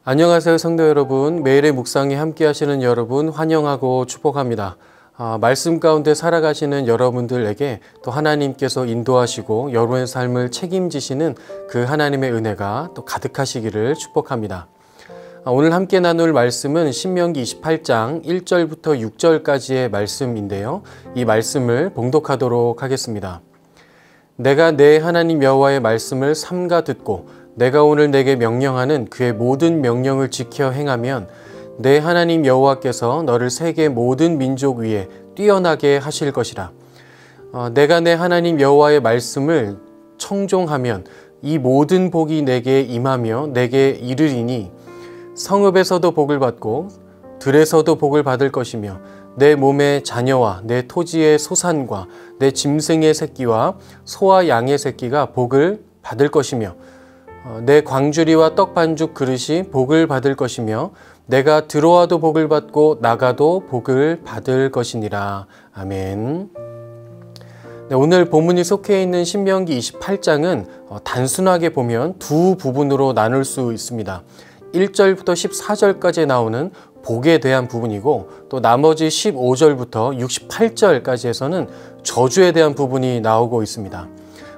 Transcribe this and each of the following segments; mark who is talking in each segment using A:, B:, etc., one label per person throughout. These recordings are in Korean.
A: 안녕하세요, 성도 여러분. 매일의 묵상에 함께 하시는 여러분 환영하고 축복합니다. 말씀 가운데 살아가시는 여러분들에게 또 하나님께서 인도하시고 여러분의 삶을 책임지시는 그 하나님의 은혜가 또 가득하시기를 축복합니다. 오늘 함께 나눌 말씀은 신명기 28장 1절부터 6절까지의 말씀인데요. 이 말씀을 봉독하도록 하겠습니다. 내가 내 하나님 여호와의 말씀을 삼가 듣고 내가 오늘 내게 명령하는 그의 모든 명령을 지켜 행하면 내 하나님 여호와께서 너를 세계 모든 민족 위에 뛰어나게 하실 것이라. 내가 내 하나님 여호와의 말씀을 청종하면 이 모든 복이 내게 임하며 내게 이르리니 성읍에서도 복을 받고 들에서도 복을 받을 것이며 내 몸의 자녀와 내 토지의 소산과 내 짐승의 새끼와 소와 양의 새끼가 복을 받을 것이며 내 광주리와 떡반죽 그릇이 복을 받을 것이며 내가 들어와도 복을 받고 나가도 복을 받을 것이니라. 아멘. 네, 오늘 본문이 속해 있는 신명기 28장은 단순하게 보면 두 부분으로 나눌 수 있습니다. 1절부터 14절까지 나오는 복에 대한 부분이고 또 나머지 15절부터 68절까지에서는 저주에 대한 부분이 나오고 있습니다.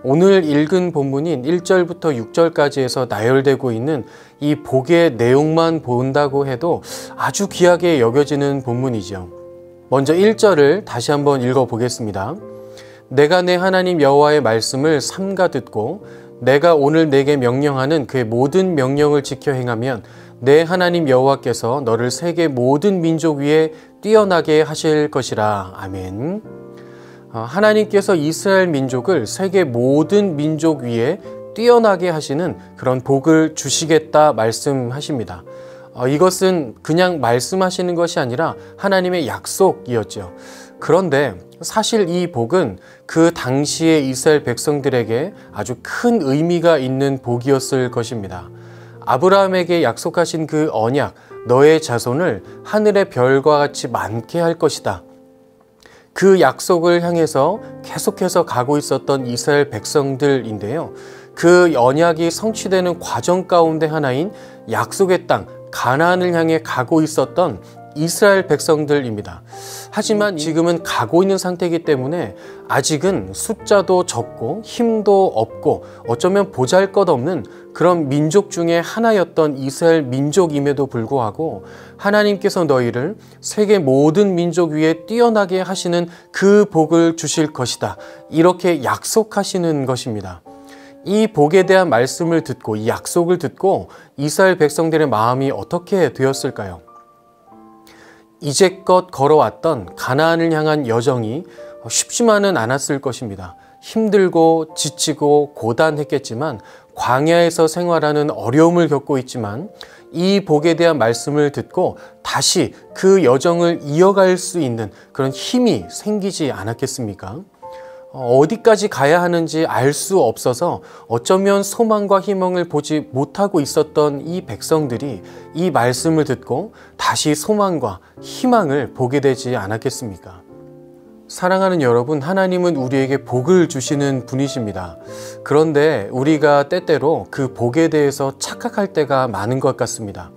A: 오늘 읽은 본문인 1절부터 6절까지에서 나열되고 있는 이 복의 내용만 본다고 해도 아주 귀하게 여겨지는 본문이죠. 먼저 1절을 다시 한번 읽어보겠습니다. 내가 내 하나님 여호와의 말씀을 삼가 듣고 내가 오늘 내게 명령하는 그의 모든 명령을 지켜 행하면 내 하나님 여호와께서 너를 세계 모든 민족 위에 뛰어나게 하실 것이라. 아멘. 하나님께서 이스라엘 민족을 세계 모든 민족 위에 뛰어나게 하시는 그런 복을 주시겠다 말씀하십니다. 이것은 그냥 말씀하시는 것이 아니라 하나님의 약속이었죠. 그런데 사실 이 복은 그 당시의 이스라엘 백성들에게 아주 큰 의미가 있는 복이었을 것입니다. 아브라함에게 약속하신 그 언약, 너의 자손을 하늘의 별과 같이 많게 할 것이다. 그 약속을 향해서 계속해서 가고 있었던 이스라엘 백성들인데요. 그 언약이 성취되는 과정 가운데 하나인 약속의 땅 가나안을 향해 가고 있었던 이스라엘 백성들입니다. 하지만 지금은 가고 있는 상태이기 때문에 아직은 숫자도 적고 힘도 없고 어쩌면 보잘것없는 그런 민족 중에 하나였던 이스라엘 민족임에도 불구하고 하나님께서 너희를 세계 모든 민족 위에 뛰어나게 하시는 그 복을 주실 것이다. 이렇게 약속하시는 것입니다. 이 복에 대한 말씀을 듣고 이 약속을 듣고 이스라엘 백성들의 마음이 어떻게 되었을까요? 이제껏 걸어왔던 가나안을 향한 여정이 쉽지만은 않았을 것입니다. 힘들고 지치고 고단했겠지만 광야에서 생활하는 어려움을 겪고 있지만 이 복에 대한 말씀을 듣고 다시 그 여정을 이어갈 수 있는 그런 힘이 생기지 않았겠습니까? 어디까지 가야 하는지 알 수 없어서 어쩌면 소망과 희망을 보지 못하고 있었던 이 백성들이 이 말씀을 듣고 다시 소망과 희망을 보게 되지 않았겠습니까? 사랑하는 여러분, 하나님은 우리에게 복을 주시는 분이십니다. 그런데 우리가 때때로 그 복에 대해서 착각할 때가 많은 것 같습니다.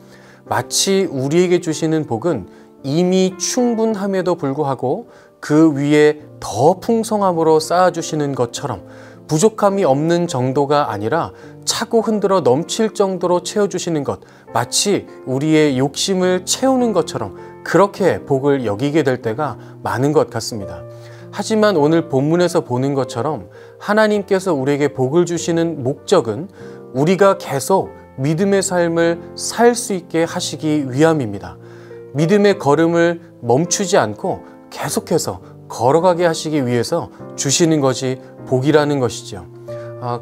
A: 마치 우리에게 주시는 복은 이미 충분함에도 불구하고 그 위에 더 풍성함으로 쌓아주시는 것처럼 부족함이 없는 정도가 아니라 차고 흔들어 넘칠 정도로 채워주시는 것, 마치 우리의 욕심을 채우는 것처럼 그렇게 복을 여기게 될 때가 많은 것 같습니다. 하지만 오늘 본문에서 보는 것처럼 하나님께서 우리에게 복을 주시는 목적은 우리가 계속 믿음의 삶을 살 수 있게 하시기 위함입니다. 믿음의 걸음을 멈추지 않고 계속해서 걸어가게 하시기 위해서 주시는 것이 복이라는 것이죠.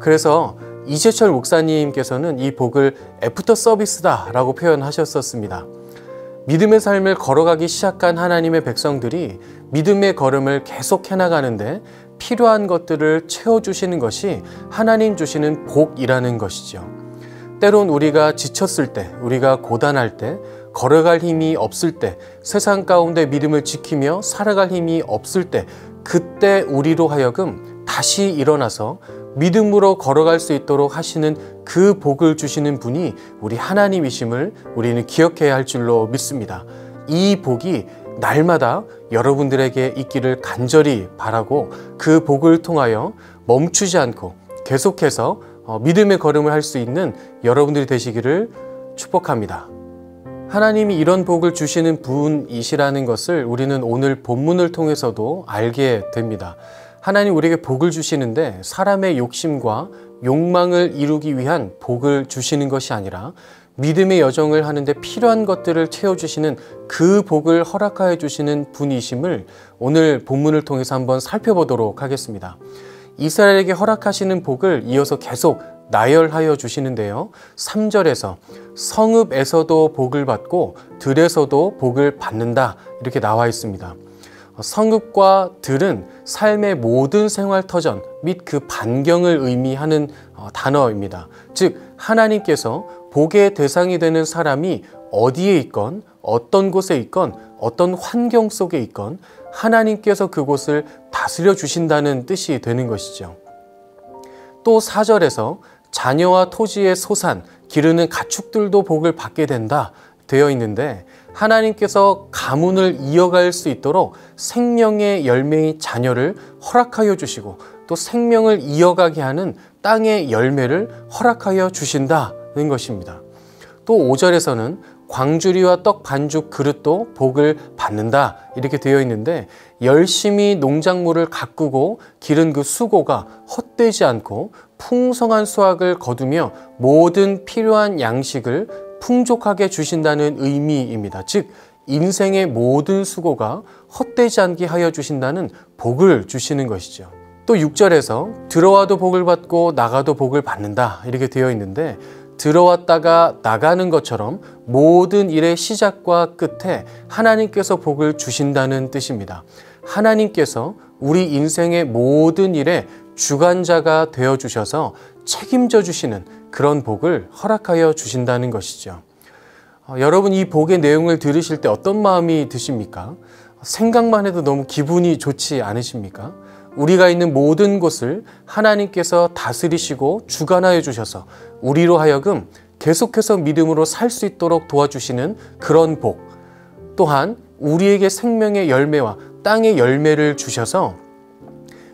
A: 그래서 이재철 목사님께서는 이 복을 애프터 서비스다 라고 표현하셨었습니다. 믿음의 삶을 걸어가기 시작한 하나님의 백성들이 믿음의 걸음을 계속 해나가는데 필요한 것들을 채워주시는 것이 하나님 주시는 복이라는 것이죠. 때론 우리가 지쳤을 때, 우리가 고단할 때, 걸어갈 힘이 없을 때, 세상 가운데 믿음을 지키며 살아갈 힘이 없을 때, 그때 우리로 하여금 다시 일어나서 믿음으로 걸어갈 수 있도록 하시는 그 복을 주시는 분이 우리 하나님이심을 우리는 기억해야 할 줄로 믿습니다. 이 복이 날마다 여러분들에게 있기를 간절히 바라고 그 복을 통하여 멈추지 않고 계속해서 믿음의 걸음을 할 수 있는 여러분들이 되시기를 축복합니다. 하나님이 이런 복을 주시는 분이시라는 것을 우리는 오늘 본문을 통해서도 알게 됩니다. 하나님 우리에게 복을 주시는데 사람의 욕심과 욕망을 이루기 위한 복을 주시는 것이 아니라 믿음의 여정을 하는데 필요한 것들을 채워주시는 그 복을 허락하여 주시는 분이심을 오늘 본문을 통해서 한번 살펴보도록 하겠습니다. 이스라엘에게 허락하시는 복을 이어서 계속 나열하여 주시는데요. 3절에서 성읍에서도 복을 받고 들에서도 복을 받는다 이렇게 나와 있습니다. 성읍과 들은 삶의 모든 생활 터전 및 그 반경을 의미하는 단어입니다. 즉 하나님께서 복의 대상이 되는 사람이 어디에 있건 어떤 곳에 있건 어떤 환경 속에 있건 하나님께서 그곳을 다스려 주신다는 뜻이 되는 것이죠. 또 4절에서 자녀와 토지의 소산, 기르는 가축들도 복을 받게 된다 되어 있는데 하나님께서 가문을 이어갈 수 있도록 생명의 열매의 자녀를 허락하여 주시고 또 생명을 이어가게 하는 땅의 열매를 허락하여 주신다는 것입니다. 또 5절에서는 광주리와 떡 반죽 그릇도 복을 받는다 이렇게 되어 있는데 열심히 농작물을 가꾸고 기른 그 수고가 헛되지 않고 풍성한 수확을 거두며 모든 필요한 양식을 풍족하게 주신다는 의미입니다. 즉 인생의 모든 수고가 헛되지 않게 하여 주신다는 복을 주시는 것이죠. 또 6절에서 들어와도 복을 받고 나가도 복을 받는다 이렇게 되어 있는데 들어왔다가 나가는 것처럼 모든 일의 시작과 끝에 하나님께서 복을 주신다는 뜻입니다. 하나님께서 우리 인생의 모든 일에 주관자가 되어 주셔서 책임져 주시는 그런 복을 허락하여 주신다는 것이죠. 여러분 이 복의 내용을 들으실 때 어떤 마음이 드십니까? 생각만 해도 너무 기분이 좋지 않으십니까? 우리가 있는 모든 곳을 하나님께서 다스리시고 주관하여 주셔서 우리로 하여금 계속해서 믿음으로 살 수 있도록 도와주시는 그런 복, 또한 우리에게 생명의 열매와 땅의 열매를 주셔서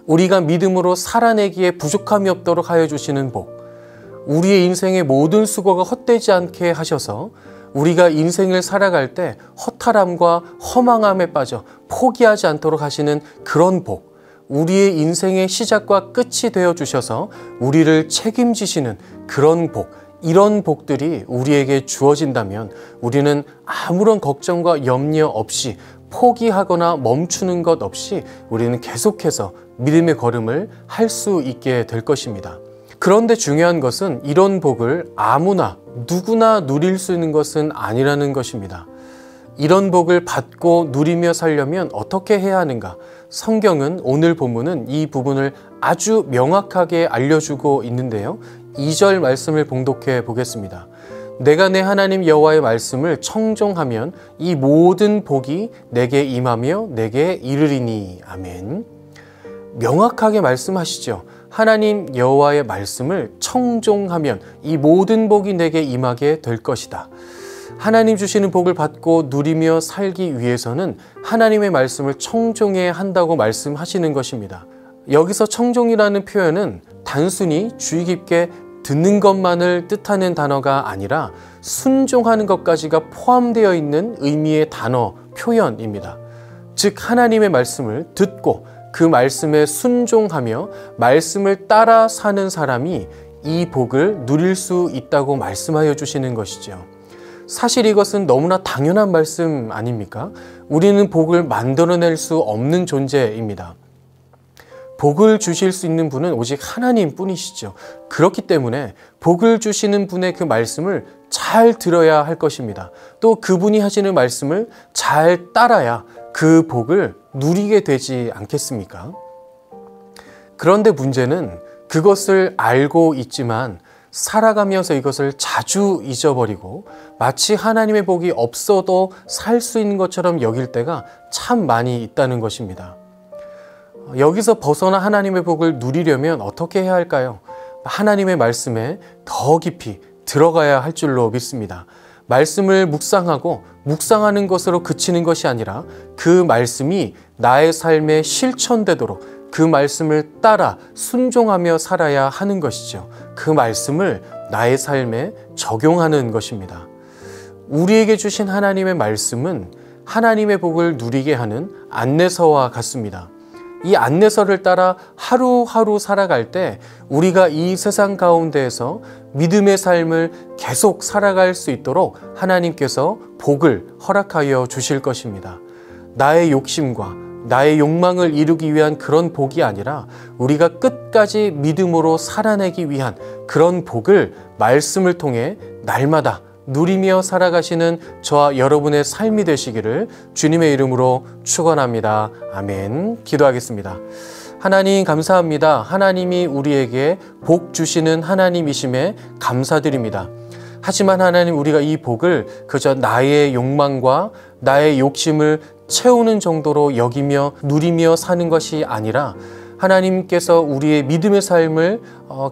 A: 우리가 믿음으로 살아내기에 부족함이 없도록 하여 주시는 복, 우리의 인생의 모든 수고가 헛되지 않게 하셔서 우리가 인생을 살아갈 때 허탈함과 허망함에 빠져 포기하지 않도록 하시는 그런 복, 우리의 인생의 시작과 끝이 되어 주셔서 우리를 책임지시는 그런 복, 이런 복들이 우리에게 주어진다면 우리는 아무런 걱정과 염려 없이 포기하거나 멈추는 것 없이 우리는 계속해서 믿음의 걸음을 할 수 있게 될 것입니다. 그런데 중요한 것은 이런 복을 아무나 누구나 누릴 수 있는 것은 아니라는 것입니다. 이런 복을 받고 누리며 살려면 어떻게 해야 하는가? 성경은 오늘 본문은 이 부분을 아주 명확하게 알려주고 있는데요. 2절 말씀을 봉독해 보겠습니다. 내가 내 하나님 여호와의 말씀을 청종하면 이 모든 복이 내게 임하며 내게 이르리니. 아멘. 명확하게 말씀하시죠. 하나님 여호와의 말씀을 청종하면 이 모든 복이 내게 임하게 될 것이다. 하나님 주시는 복을 받고 누리며 살기 위해서는 하나님의 말씀을 청종해야 한다고 말씀하시는 것입니다. 여기서 청종이라는 표현은 단순히 주의 깊게 듣는 것만을 뜻하는 단어가 아니라 순종하는 것까지가 포함되어 있는 의미의 단어, 표현입니다. 즉 하나님의 말씀을 듣고 그 말씀에 순종하며 말씀을 따라 사는 사람이 이 복을 누릴 수 있다고 말씀하여 주시는 것이죠. 사실 이것은 너무나 당연한 말씀 아닙니까? 우리는 복을 만들어낼 수 없는 존재입니다. 복을 주실 수 있는 분은 오직 하나님 뿐이시죠. 그렇기 때문에 복을 주시는 분의 그 말씀을 잘 들어야 할 것입니다. 또 그분이 하시는 말씀을 잘 따라야 그 복을 누리게 되지 않겠습니까? 그런데 문제는 그것을 알고 있지만 살아가면서 이것을 자주 잊어버리고 마치 하나님의 복이 없어도 살 수 있는 것처럼 여길 때가 참 많이 있다는 것입니다. 여기서 벗어나 하나님의 복을 누리려면 어떻게 해야 할까요? 하나님의 말씀에 더 깊이 들어가야 할 줄로 믿습니다. 말씀을 묵상하고 묵상하는 것으로 그치는 것이 아니라 그 말씀이 나의 삶에 실천되도록 그 말씀을 따라 순종하며 살아야 하는 것이죠. 그 말씀을 나의 삶에 적용하는 것입니다. 우리에게 주신 하나님의 말씀은 하나님의 복을 누리게 하는 안내서와 같습니다. 이 안내서를 따라 하루하루 살아갈 때 우리가 이 세상 가운데에서 믿음의 삶을 계속 살아갈 수 있도록 하나님께서 복을 허락하여 주실 것입니다. 나의 욕심과 나의 욕망을 이루기 위한 그런 복이 아니라 우리가 끝까지 믿음으로 살아내기 위한 그런 복을 말씀을 통해 날마다 누리며 살아가시는 저와 여러분의 삶이 되시기를 주님의 이름으로 축원합니다. 아멘. 기도하겠습니다. 하나님 감사합니다. 하나님이 우리에게 복 주시는 하나님이심에 감사드립니다. 하지만 하나님, 우리가 이 복을 그저 나의 욕망과 나의 욕심을 채우는 정도로 여기며 누리며 사는 것이 아니라 하나님께서 우리의 믿음의 삶을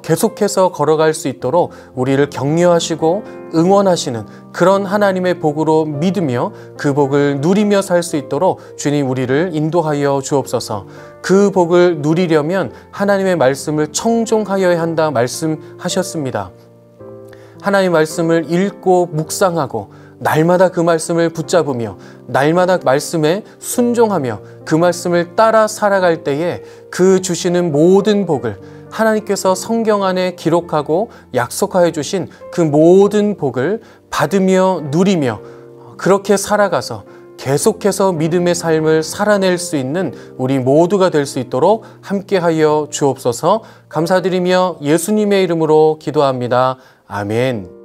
A: 계속해서 걸어갈 수 있도록 우리를 격려하시고 응원하시는 그런 하나님의 복으로 믿으며 그 복을 누리며 살 수 있도록 주님 우리를 인도하여 주옵소서. 그 복을 누리려면 하나님의 말씀을 청종하여야 한다 말씀하셨습니다. 하나님의 말씀을 읽고 묵상하고 날마다 그 말씀을 붙잡으며 날마다 말씀에 순종하며 그 말씀을 따라 살아갈 때에 그 주시는 모든 복을 하나님께서 성경 안에 기록하고 약속하여 주신 그 모든 복을 받으며 누리며 그렇게 살아가서 계속해서 믿음의 삶을 살아낼 수 있는 우리 모두가 될 수 있도록 함께하여 주옵소서. 감사드리며 예수님의 이름으로 기도합니다. 아멘.